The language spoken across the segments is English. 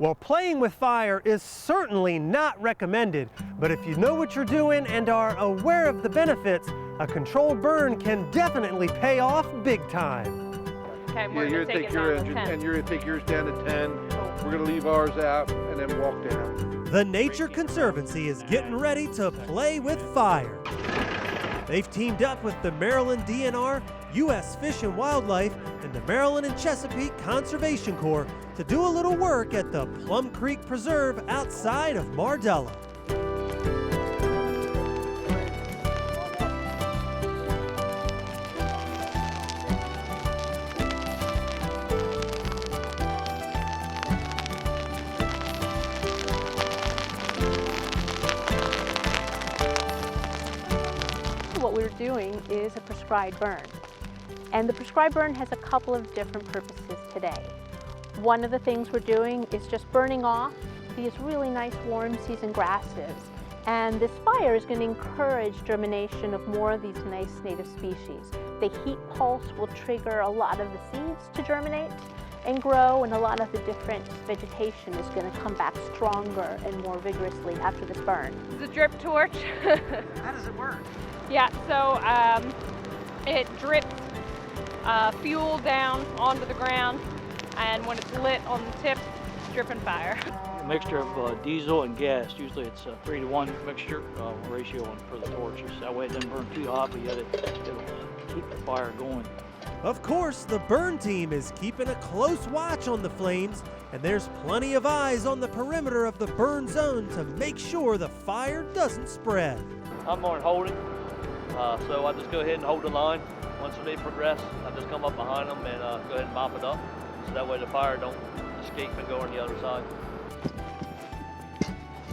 Well, playing with fire is certainly not recommended, but if you know what you're doing and are aware of the benefits, a controlled burn can definitely pay off big time. Okay, Yeah, you're gonna take your engine and you're gonna take yours down to 10. We're gonna leave ours out and then walk down. The Nature Conservancy is getting ready to play with fire. They've teamed up with the Maryland DNR, U.S. Fish and Wildlife, and the Maryland and Chesapeake Conservation Corps to do a little work at the Plum Creek Preserve outside of Mardella. What we're doing is a prescribed burn. And the prescribed burn has a couple of different purposes today. One of the things we're doing is just burning off these really nice warm season grasses. And this fire is going to encourage germination of more of these nice native species. The heat pulse will trigger a lot of the seeds to germinate and grow, and a lot of the different vegetation is going to come back stronger and more vigorously after this burn. The drip torch. How does it work? Yeah, so it drips fuel down onto the ground, and when it's lit on the tip, it's dripping fire. A mixture of diesel and gas. Usually it's a 3-to-1 mixture ratio for the torches. That way it doesn't burn too hot, but yet it'll keep the fire going. Of course, the burn team is keeping a close watch on the flames, and there's plenty of eyes on the perimeter of the burn zone to make sure the fire doesn't spread. I'm on holding, so I just go ahead and hold the line. Once they progress, I just come up behind them and go ahead and mop it up, so that way the fire don't escape and go on the other side.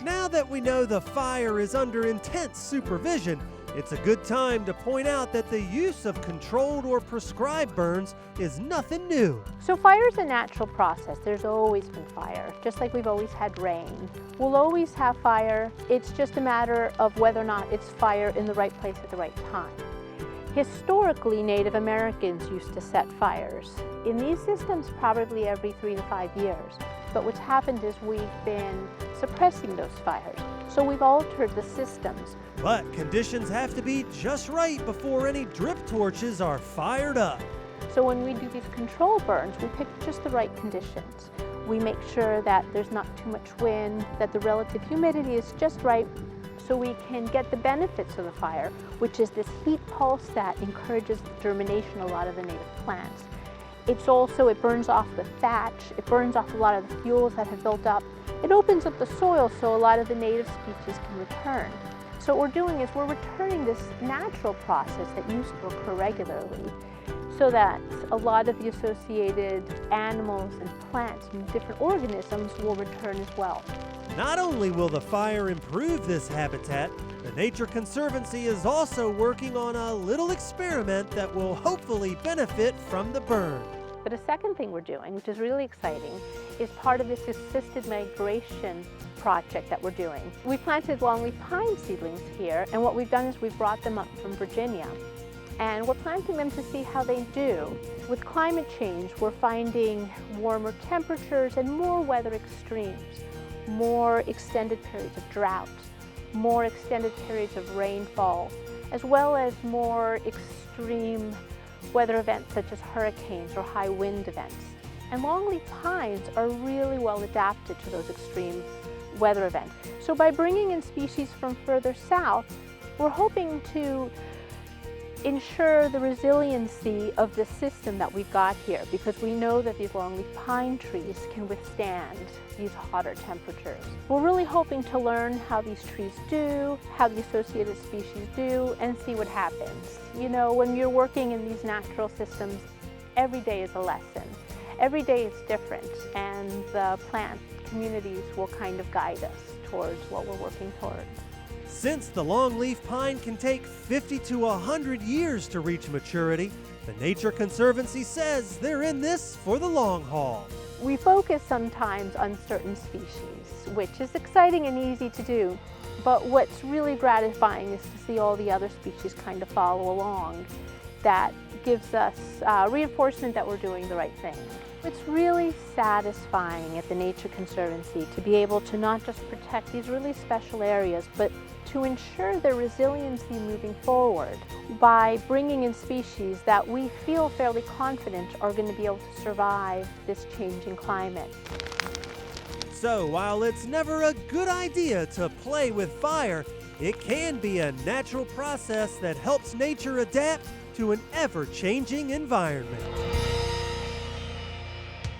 Now that we know the fire is under intense supervision, it's a good time to point out that the use of controlled or prescribed burns is nothing new. So fire is a natural process. There's always been fire, just like we've always had rain. We'll always have fire. It's just a matter of whether or not it's fire in the right place at the right time. Historically, Native Americans used to set fires in these systems probably every 3 to 5 years. But what's happened is we've been suppressing those fires. So we've altered the systems. But conditions have to be just right before any drip torches are fired up. So when we do these control burns, we pick just the right conditions. We make sure that there's not too much wind, that the relative humidity is just right, so we can get the benefits of the fire, which is this heat pulse that encourages the germination of a lot of the native plants. It burns off the thatch, it burns off a lot of the fuels that have built up. It opens up the soil so a lot of the native species can return. So what we're doing is we're returning this natural process that used to occur regularly, so that a lot of the associated animals and plants and different organisms will return as well. Not only will the fire improve this habitat, the Nature Conservancy is also working on a little experiment that will hopefully benefit from the burn. But a second thing we're doing, which is really exciting, is part of this assisted migration project that we're doing. We planted longleaf pine seedlings here, and what we've done is we've brought them up from Virginia. And we're planting them to see how they do. With climate change, we're finding warmer temperatures and more weather extremes, more extended periods of drought, more extended periods of rainfall, as well as more extreme weather events such as hurricanes or high wind events. And longleaf pines are really well adapted to those extreme weather events. So by bringing in species from further south, we're hoping to ensure the resiliency of the system that we've got here, because we know that these longleaf pine trees can withstand these hotter temperatures. We're really hoping to learn how these trees do, how the associated species do, and see what happens. You know, when you're working in these natural systems, every day is a lesson. Every day is different, and the plant communities will kind of guide us towards what we're working towards. Since the longleaf pine can take 50 to 100 years to reach maturity, the Nature Conservancy says they're in this for the long haul. We focus sometimes on certain species, which is exciting and easy to do, but what's really gratifying is to see all the other species kind of follow along. That gives us reinforcement that we're doing the right thing. It's really satisfying at the Nature Conservancy to be able to not just protect these really special areas, but to ensure their resiliency moving forward by bringing in species that we feel fairly confident are going to be able to survive this changing climate. So while it's never a good idea to play with fire, it can be a natural process that helps nature adapt to an ever-changing environment.